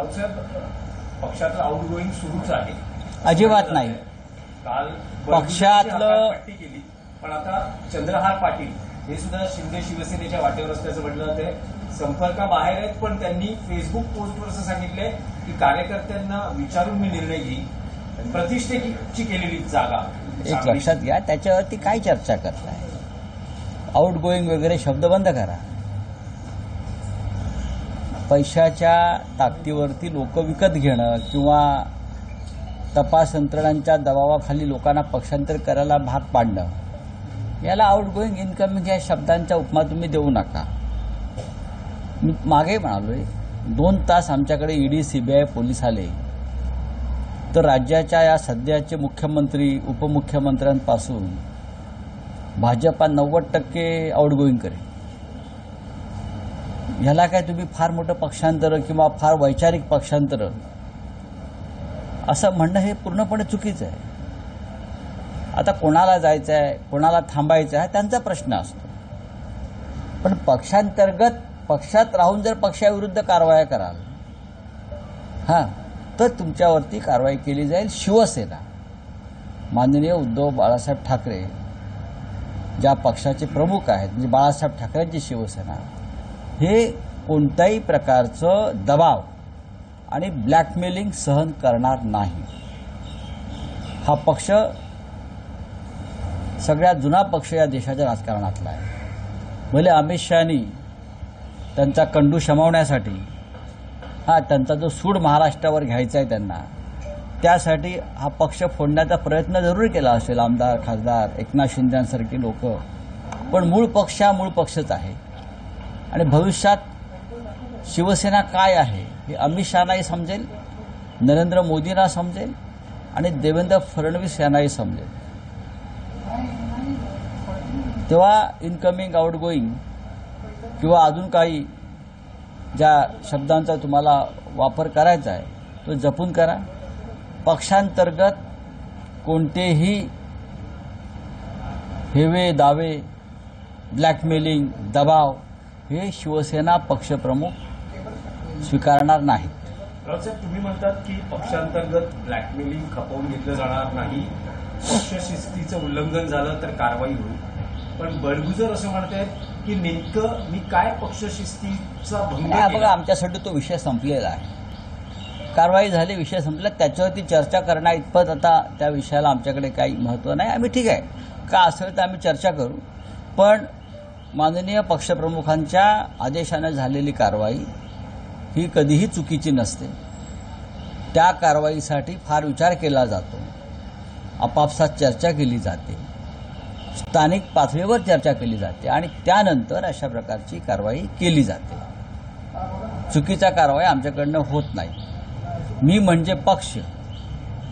राऊत साहेब, पक्षातलं outgoing सुरूच आहे, अजिबात नाही. काल पक्षातलं पट्टी केली, पण आता चंद्रहार पाटील हे सुद्धा शिंदे शिवसेनेच्या वाटेवर असल्याचं म्हटलं जातंय. संपर्काबाहेर आहेत, पण त्यांनी फेसबुक पोस्टवर असं सांगितलंय की कार्यकर्त्यांना विचारून मी निर्णय घेईन. प्रतिष्ठेची केलेली जागा एक लक्षात घ्या, त्याच्यावरती काय चर्चा करताय? आउट गोईंग वगैरे शब्द बंद करा. पैशाच्या ताकदीवरती लोक विकत घेणं किंवा तपास यंत्रणांच्या दबावाखाली लोकांना पक्षांतर करायला भाग पाडणं, याला आउट गोईंग इनकमिंग या शब्दांच्या उपमा तुम्ही देऊ नका. मी मागे म्हणालोय, 2 तास आमच्याकडे ईडी, सीबीआय, पोलीस आले तर राज्याच्या या सध्याचे मुख्यमंत्री, उपमुख्यमंत्र्यांपासून भाजपा 90% आउटगोईंग करेल. ह्याला काय तुम्ही फार मोठं पक्षांतर किंवा फार वैचारिक पक्षांतर असं म्हणणं हे पूर्णपणे चुकीचं आहे. आता कोणाला जायचं आहे, कोणाला थांबायचं आहे, त्यांचा प्रश्न असतो. पण पक्षांतर्गत पक्षात राहून जर पक्षाविरुद्ध कारवाया कराल तर तुमच्यावरती कारवाई केली जाईल. शिवसेना, माननीय उद्धव बाळासाहेब ठाकरे ज्या पक्षाचे प्रमुख आहेत, म्हणजे बाळासाहेब ठाकरेंची शिवसेना, हे कोणत्याही प्रकारचं दबाव आणि ब्लॅकमेलिंग सहन करणार नाही. हा पक्ष सगळ्यात जुना पक्ष या देशाच्या राजकारणातला आहे. भले अमित शहानी त्यांचा कंडू शमवण्यासाठी, त्यांचा जो सूड महाराष्ट्रावर घ्यायचा आहे त्यांना, त्यासाठी हा पक्ष फोडण्याचा प्रयत्न जरूर केला असेल आमदार, खासदार एकनाथ शिंदेसारखी लोक, पण मूळ पक्ष हा मूळ पक्षच आहे. आणि भविष्यात शिवसेना काय आहे हे अमित शहानाही समजेल, नरेंद्र मोदींना समजेल आणि देवेंद्र फडणवीस यांनाही समजेल. तेव्हा इनकमिंग, आउटगोईंग किंवा अजून काही ज्या शब्दांचा तुम्हाला वापर करायचा आहे तो जपून करा. पक्षांतर्गत कोणतेही हेवे दावे, ब्लॅकमेलिंग, दबाव हे शिवसेना पक्षप्रमुख स्वीकारणार नाहीत. राऊत साहेब, तुम्ही म्हणतात की पक्षांतर्गत ब्लॅकमेलिंग खपवून घेतलं जाणार नाही, पक्षशिस्तीचं उल्लंघन झालं तर कारवाई होईल. पण बडगुजर असं म्हणतायत की नेमकं मी काय पक्षशिस्तीचा भंग केला? बघा, आमच्यासाठी तो विषय संपलेला आहे. कारवाई झाली, विषय संपला. त्याच्यावरती चर्चा करण्या इतपत आता त्या विषयाला आमच्याकडे काही महत्त्व नाही. आम्ही ठीक आहे, का असेल तर आम्ही चर्चा करू. पण माननीय पक्षप्रमुखांच्या आदेशाने झालेली कारवाई ही कधीही चुकीची नसते. त्या कारवाईसाठी फार विचार केला जातो, आपापसात चर्चा केली जाते, स्थानिक पातळीवर चर्चा केली जाते आणि त्यानंतर अशा प्रकारची कारवाई केली जाते. चुकीचा कारवाई आमच्याकडनं होत नाही. मी म्हणजे पक्ष,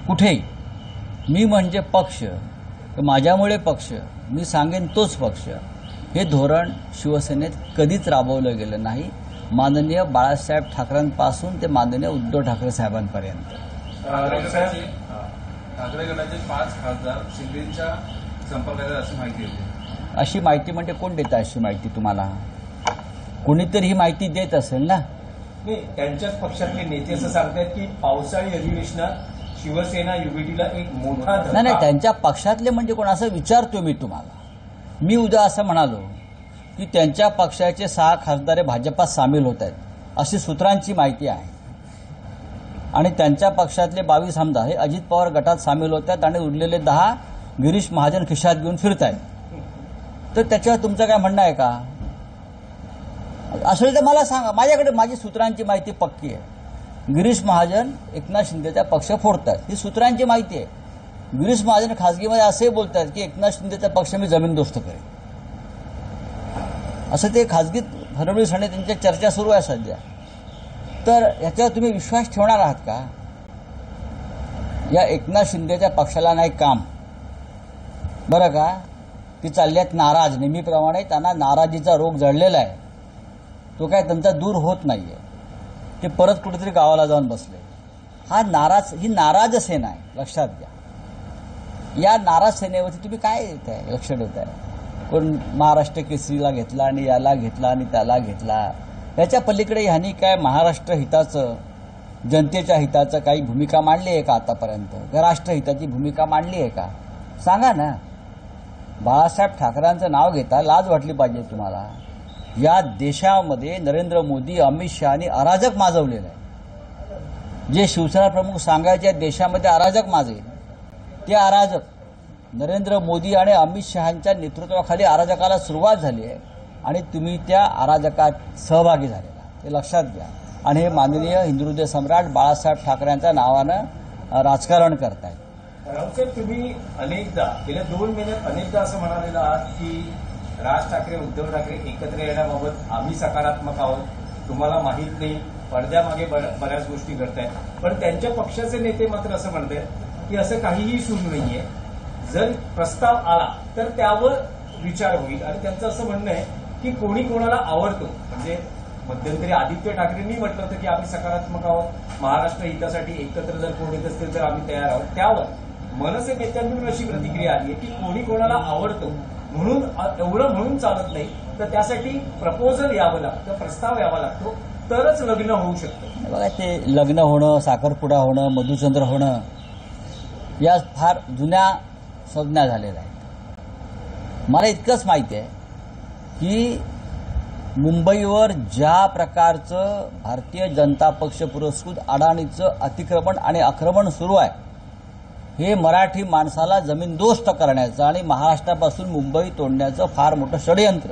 कुठेही मी म्हणजे पक्ष, माझ्यामुळे पक्ष, मी सांगेन तोच पक्ष, हे धोरण शिवसेनेत कधीच राबवलं गेलं नाही. माननीय बाळासाहेब ठाकरेंपासून ते माननीय उद्धव ठाकरे साहेबांपर्यंत. ठाकरे गटाचे 5 खासदार शिंदेच्या संपर्कात अशी माहिती होती. अशी माहिती म्हणजे कोण देतं? अशी माहिती तुम्हाला कोणीतरी ही माहिती देत असेल ना. नाही, त्यांच्याच पक्षातले नेते असं सांगतायत की पावसाळी अधिवेशनात शिवसेना युबीटीला एक मोठा धक्का. नाही, त्यांच्या पक्षातले म्हणजे कोण असं विचारतो मी तुम्हाला. मी उद्या असं म्हणालो की त्यांच्या पक्षाचे 6 खासदार भाजपात सामील होत आहेत, अशी सूत्रांची माहिती आहे. आणि त्यांच्या पक्षातले 22 आमदार हे अजित पवार गटात सामील होत आहेत आणि उरलेले 10 गिरीश महाजन खिशात घेऊन फिरत आहेत. तर त्याच्यावर तुमचं काय म्हणणं आहे का? असं तर मला सांगा. माझ्याकडे माझी सूत्रांची माहिती पक्की आहे. गिरीश महाजन एकनाथ शिंदेचा पक्ष फोडतात, ही सूत्रांची माहिती आहे. गिरीश महाजन खासगीमध्ये असे बोलतात की एकनाथ शिंदेचा पक्ष मी जमीनदोस्त करेन, असं ते खासगीत फडणवीस आणि त्यांच्या चर्चा सुरू आहे सध्या. तर याच्यावर तुम्ही विश्वास ठेवणार आहात का? या एकनाथ शिंदेच्या पक्षाला नाही काम, बरं का? ती चालल्यात नाराज. नेहमीप्रमाणे त्यांना नाराजीचा रोग जडलेला आहे, तो काय त्यांचा दूर होत नाहीये. ते परत कुठेतरी गावाला जाऊन बसले. ही नाराज सेना आहे, लक्षात घ्या. या नाराज सेनेवरती तुम्ही काय देताय, लक्ष ठेवताय? कोण महाराष्ट्र केसरीला घेतला आणि याला घेतला आणि त्याला घेतला. याच्या पलीकडे ह्यांनी काय महाराष्ट्र हिताचं जनतेच्या हिताचं काही भूमिका मांडली आहे का आतापर्यंत? का राष्ट्रहिताची भूमिका मांडली आहे का? सांगा ना. बाळासाहेब ठाकरेंचं नाव घेता लाज वाटली पाहिजे तुम्हाला. या देशामध्ये नरेंद्र मोदी, अमित शहानी अराजक माजवलेलं आहे. जे शिवसेना प्रमुख सांगायचे देशामध्ये अराजक माजेल, ते अराजक नरेंद्र मोदी आणि अमित शहांच्या नेतृत्वाखाली अराजकाला सुरुवात झाली आहे आणि तुम्ही त्या अराजकात सहभागी झालेला, हे लक्षात घ्या. आणि हे माननीय हिंदुहृदय सम्राट बाळासाहेब ठाकरेंच्या नावानं राजकारण करतायत. रावसाहेब, तुम्ही अनेकदा गेल्या 2 महिन्यात अनेकदा असं म्हणालेलं आहात की राज ठाकरे, उद्धव ठाकरे एकत्र येण्याबाबत आम्ही सकारात्मक आहोत. तुम्हाला माहीत नाही, पडद्यामागे बऱ्याच गोष्टी घडतायत. पण त्यांच्या पक्षाचे नेते मात्र असं म्हणतात की असं काहीही सुरू नाहीये. जर प्रस्ताव आला तर त्यावर विचार होईल. आणि त्यांचं असं म्हणणं आहे की कोणी कोणाला आवडतो. म्हणजे मध्यंतरी आदित्य ठाकरेंनी म्हटलं होतं की आम्ही सकारात्मक आहोत, महाराष्ट्र हितासाठी एकत्र जर कोण येत असतील तर आम्ही तयार आहोत. त्यावर मनसे नेत्यांकडून अशी प्रतिक्रिया आली आहे की कोणी कोणाला आवडतो म्हणून एवढं म्हणून चालत नाही, तर त्यासाठी प्रपोजल यावं लागतं, प्रस्ताव यावा लागतो, तरच लग्न होऊ शकतं. बघा, ते लग्न होणं, साखरपुडा होणं, मधुचंद्र होणं या फार जुन्या संज्ञा झालेल्या आहेत. मला इतकंच माहिती आहे की मुंबईवर ज्या प्रकारचं भारतीय जनता पक्ष पुरस्कृत अडाणीचं अतिक्रमण आणि आक्रमण सुरू आहे, हे मराठी माणसाला जमीनदोस्त करण्याचं आणि महाराष्ट्रापासून मुंबई तोडण्याचं फार मोठं षडयंत्र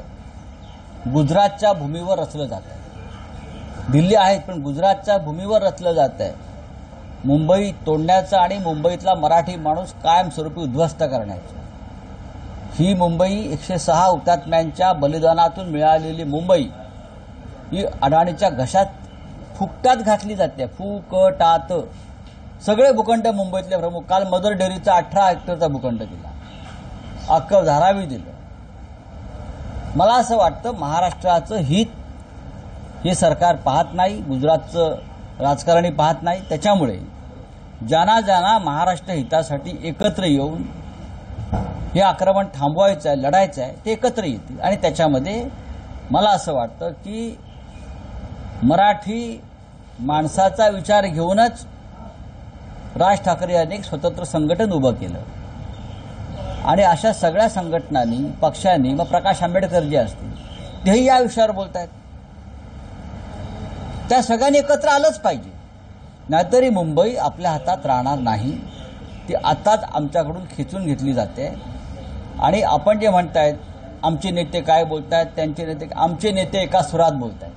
गुजरातच्या भूमीवर रचलं जात आहे. दिल्ली आहेत पण गुजरातच्या भूमीवर रचलं जात आहे. मुंबई तोडण्याचं आणि मुंबईतला मराठी माणूस कायमस्वरूपी उद्ध्वस्त करण्याचं. ही मुंबई 106 हुतात्म्यांच्या बलिदानातून मिळालेली मुंबई ही अडाणीच्या घशात फुकटात घातली जाते. फुकटात. सगळे भूखंड मुंबईतले प्रमुख, काल मदर डेअरीचा 18 हेक्टरचा भूखंड दिला, अख्खं धारावी दिलं. मला असं वाटतं महाराष्ट्राचं हित हे सरकार पाहत नाही, गुजरातचं राजकारणी पाहत नाही. त्याच्यामुळे ज्यांना ज्यांना महाराष्ट्र हितासाठी एकत्र येऊन हे आक्रमण थांबवायचं आहे, लढायचं आहे, ते एकत्र येतील. आणि त्याच्यामध्ये मला असं वाटतं की मराठी माणसाचा विचार घेऊनच राज ठाकरे यांनी एक स्वतंत्र संघटन उभं केलं. आणि अशा सगळ्या संघटनांनी, पक्षांनी, मग प्रकाश आंबेडकर जे असतील तेही या विषयावर बोलत आहेत. त्या सगळ्यांनी एकत्र आलंच पाहिजे, नाहीतरी मुंबई आपल्या हातात राहणार नाही. ती आताच आमच्याकडून खेचून घेतली जाते. आणि आपण जे म्हणतायत आमचे नेते काय बोलतायत, त्यांचे नेते, आमचे नेते एका सुरात बोलतायत.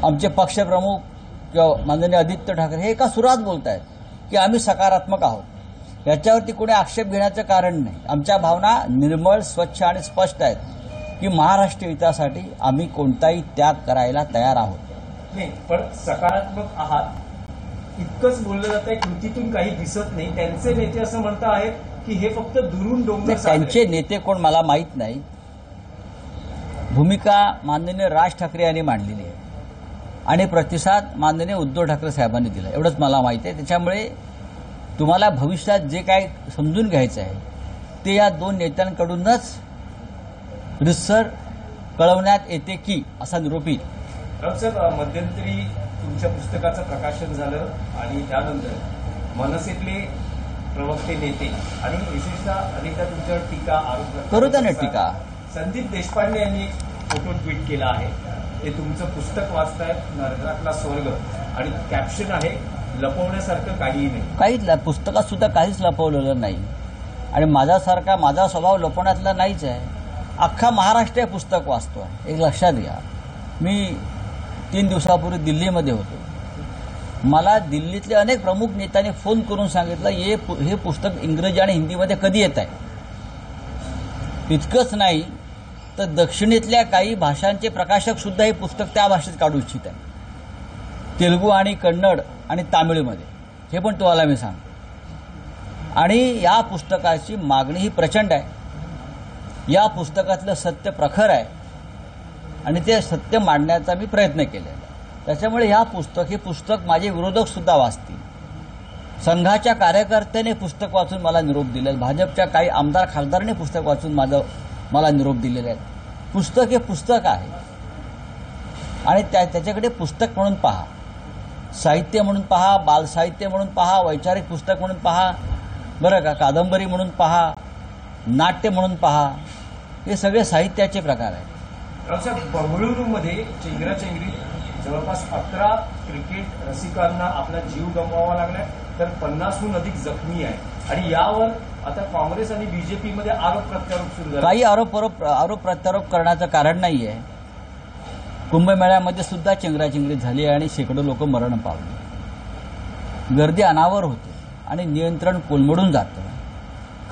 आमचे पक्षप्रमुख किंवा माननीय आदित्य ठाकरे हे एका सुरात बोलतायत की आम्ही सकारात्मक आहोत. याच्यावरती कोणी आक्षेप घेण्याचं कारण नाही. आमच्या भावना निर्मळ, स्वच्छ आणि स्पष्ट आहेत की महाराष्ट्र हितासाठी आम्ही कोणताही त्याग करायला तयार आहोत. नाही, पण सकारात्मक आहात इतकंच बोललं जात आहे, कृतीतून काही दिसत नाही. त्यांचे नेते असं म्हणत आहेत की हे फक्त दुरून डोंगर. त्यांचे नेते कोण मला माहीत नाही. भूमिका माननीय राज ठाकरे यांनी मांडलेली आहे आणि प्रतिसाद माननीय उद्धव ठाकरे साहेबांनी दिला, एवढंच मला माहिती आहे. त्याच्यामुळे तुम्हाला भविष्यात जे काय समजून घ्यायचं आहे ते या 2 नेत्यांकडूनच रितसर कळवण्यात येते की असा निरोप येईल. रावसाहेब, मध्यंतरी तुमच्या पुस्तकाचं प्रकाशन झालं आणि त्यानंतर मनसेतले प्रवक्ते, नेते आणि विशेषतः अनेकदा तुमच्यावर टीका, आरोप करू द्या ना टीका. संदीप देशपांडे यांनी एक फोटो ट्विट केला आहे. ते तुमचं पुस्तक वाचतायत, नरकातला स्वर्ग, आणि कॅप्शन आहे लपवण्यासारखं काहीही नाही. काहीच पुस्तकात सुद्धा काहीच लपवलेलं नाही. आणि माझा स्वभाव लपवण्यातला नाहीच आहे. अख्खा महाराष्ट्र हे पुस्तक वाचतो. एक लक्षात घ्या, मी 3 दिवसापूर्वी दिल्लीमध्ये होतो. मला दिल्लीतले अनेक प्रमुख नेत्यांनी फोन करून सांगितलं हे पुस्तक इंग्रजी आणि हिंदीमध्ये कधी येत आहे. इतकंच नाही तर दक्षिणेतल्या काही भाषांचे प्रकाशक सुद्धा हे पुस्तक त्या भाषेत काढू इच्छित आहे, तेलुगू आणि कन्नड आणि तामिळमध्ये. हे पण तुम्हाला मी सांगतो. आणि या पुस्तकाची मागणी ही प्रचंड आहे. या पुस्तकातलं सत्य प्रखर आहे आणि ते सत्य मांडण्याचा मी प्रयत्न केलेला आहे. त्याच्यामुळे हे पुस्तक माझे विरोधक सुद्धा वाचतील. संघाच्या कार्यकर्त्याने पुस्तक वाचून मला निरोप दिले, भाजपच्या काही आमदार खासदारांनी पुस्तक वाचून मला निरोप दिलेले आहेत. पुस्तक हे पुस्तक आहे. आणि त्याच्याकडे पुस्तक म्हणून पहा, साहित्य म्हणून पहा, बालसाहित्य म्हणून पहा, वैचारिक पुस्तक म्हणून पहा, बरं का, कादंबरी म्हणून पहा, नाट्य म्हणून पहा, हे सगळे साहित्याचे प्रकार आहेत. रावसाहेब, बंगळुरूमध्ये चेंगराचेंगरीत जवळपास 11 क्रिकेट रसिकांना आपला जीव गमवावा लागलाय, तर 50हून अधिक जखमी आहे. आणि यावर आता काँग्रेस आणि बीजेपीमध्ये आरोप प्रत्यारोप सुरू झाले. काही आरोप प्रत्यारोप करण्याचं कारण नाहीये. कुंभमेळ्यामध्ये सुद्धा चेंगराचेंगरी झाली आणि शेकडो लोक मरण पावली. गर्दी अनावर होते आणि नियंत्रण कोलमडून जातं.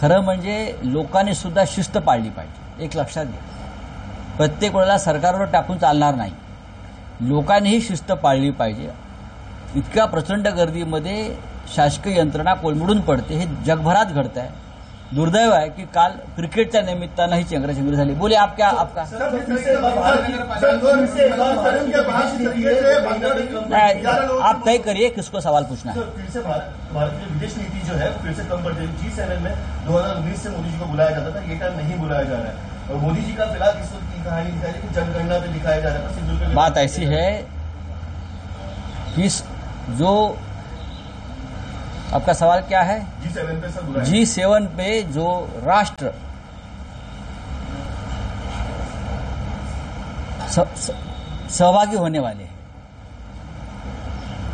खरं म्हणजे लोकांनी सुद्धा शिस्त पाळली पाहिजे. एक लक्षात घ्या, प्रत्येक वेळेला सरकारवर टाकून चालणार नाही. लोकांनीही शिस्त पाळली पाहिजे. इतक्या प्रचंड गर्दीमध्ये शासकीय यंत्रणा कोलमडून पडते, हे जगभरात घडत आहे. दुर्दैव आहे की काल क्रिकेटच्या निमित्तानं ही चेंगराचेंगरी झाली. बोले आपका आप तय करिए किसको सवाल पूछना है. फिर से भारत की विदेश नीति जो है फिर से कम पड़ जाएगी. G7 में 2019 से मोदी जी को बुलाया जाता था, ये टाइम नहीं बुलाया जा रहा है. और मोदी जी का फिलहाल इस वक्त की कहानी दिखाई है कि जनगणना पे दिखाया जा रहा है. सिंधु पे बात ऐसी है कि जो आपका सवाल क्या है, G7 पे सब बुलाया. G7 पे जो राष्ट्र सहभागी होने वाले हैं,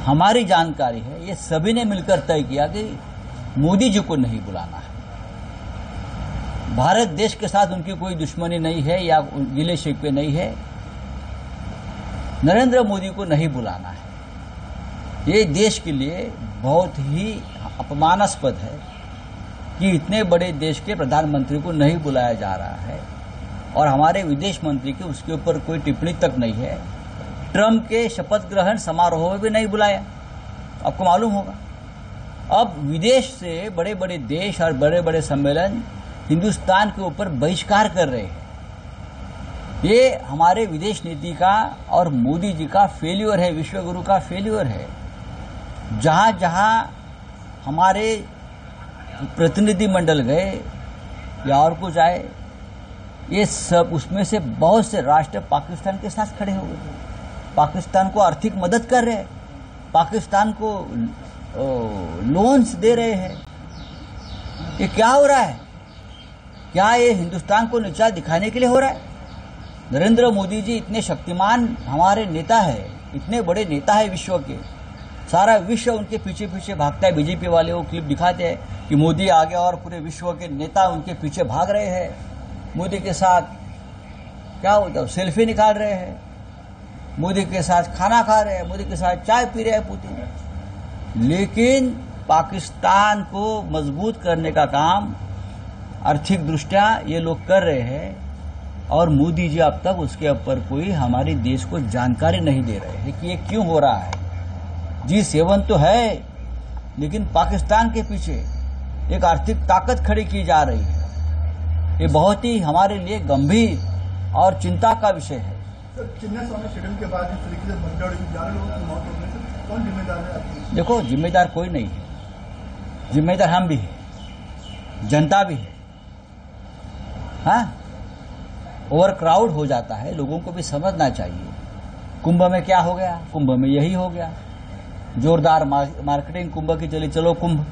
हमारी जानकारी है ये सभी ने मिलकर तय किया कि मोदी जी को नहीं बुलाना है. भारत देश के साथ उनकी कोई दुश्मनी नहीं है या गिले शिकवे नहीं है. नरेंद्र मोदी को नहीं बुलाना है. ये देश के लिए बहुत ही अपमानास्पद है कि इतने बड़े देश के प्रधानमंत्री को नहीं बुलाया जा रहा है और हमारे विदेश मंत्री के उसके ऊपर कोई टिप्पणी तक नहीं है. ट्रंप के शपथ ग्रहण समारोह में भी नहीं बुलाया, आपको मालूम होगा. अब विदेश से बड़े बड़े देश और बड़े बड़े सम्मेलन हिंदुस्तान के ऊपर बहिष्कार कर रहे हैं. ये हमारे विदेश नीति का और मोदी जी का फेल्यूर है, विश्वगुरु का फेल्यूर है. जहां जहां हमारे प्रतिनिधि मंडल गए या और कुछ आए, ये सब उसमें से बहुत से राष्ट्र पाकिस्तान के साथ खड़े हो गए, पाकिस्तान को आर्थिक मदद कर रहे हैं, पाकिस्तान को लोन्स दे रहे हैं. ये क्या हो रहा है? क्या ये हिंदुस्तान को नीचा दिखाने के लिए हो रहा है? नरेंद्र मोदी जी इतने शक्तिमान हमारे नेता है, इतने बड़े नेता है विश्व के. सारा विश्व उनके पीछे पीछे भागता है. बीजेपी वाले वो क्लिप दिखाते हैं कि मोदी आ गया और पूरे विश्व के नेता उनके पीछे भाग रहे हैं. मोदी के साथ क्या होता है, सेल्फी निकाल रहे हैं, मोदी के साथ खाना खा रहे हैं, मोदी के साथ चाय पी रहे हैं पुतिन. लेकिन पाकिस्तान को मजबूत करने का काम आर्थिक दृष्टया ये लोग कर रहे हैं और मोदी जी अब तक उसके ऊपर कोई हमारे देश को जानकारी नहीं दे रहे हैं कि ये क्यों हो रहा है. G7 तो है, लेकिन पाकिस्तान के पीछे एक आर्थिक ताकत खड़ी की जा रही है. ये बहुत ही हमारे लिए गंभीर और चिंता का विषय है. सर, चिन्ना स्वामी स्टेडियम के बाद इस तरीके से भगदड़ 11 लोगों की मौत होने से कौन जिम्मेदार है? देखो, जिम्मेदार कोई नहीं है. जिम्मेदार हम भी है, जनता भी है. हाँ, ओवर क्राउड हो जाता है, लोगों को भी समझना चाहिए. कुंभ में क्या हो गया? कुंभ में यही हो गया. जोरदार मार्केटिंग कुंभ की चली. चलो कुंभ,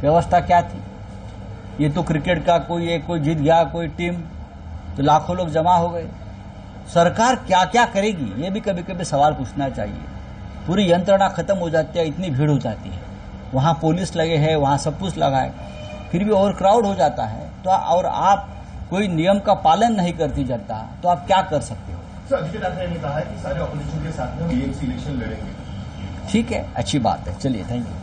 व्यवस्था क्या थी? ये तो क्रिकेट का कोई जीत गया, कोई टीम, तो लाखों लोग जमा हो गए. सरकार क्या क्या करेगी, ये भी कभी कभी सवाल पूछना चाहिए. पूरी यंत्रणा खत्म हो जाती है, इतनी भीड़ हो जाती है, वहां पुलिस लगे है, वहां सब कुछ लगा है, फिर भी ओवर क्राउड हो जाता है. तो और आप कोई नियम का पालन नहीं करती जनता, तो आप क्या कर सकते हो? सर, आदित्य ठाकरे ने कहा है कि सारे ऑपोजिशन के साथ में बीएमसी इलेक्शन लड़ेंगे. ठीक है, अच्छी बात है. चलिए, थैंक यू.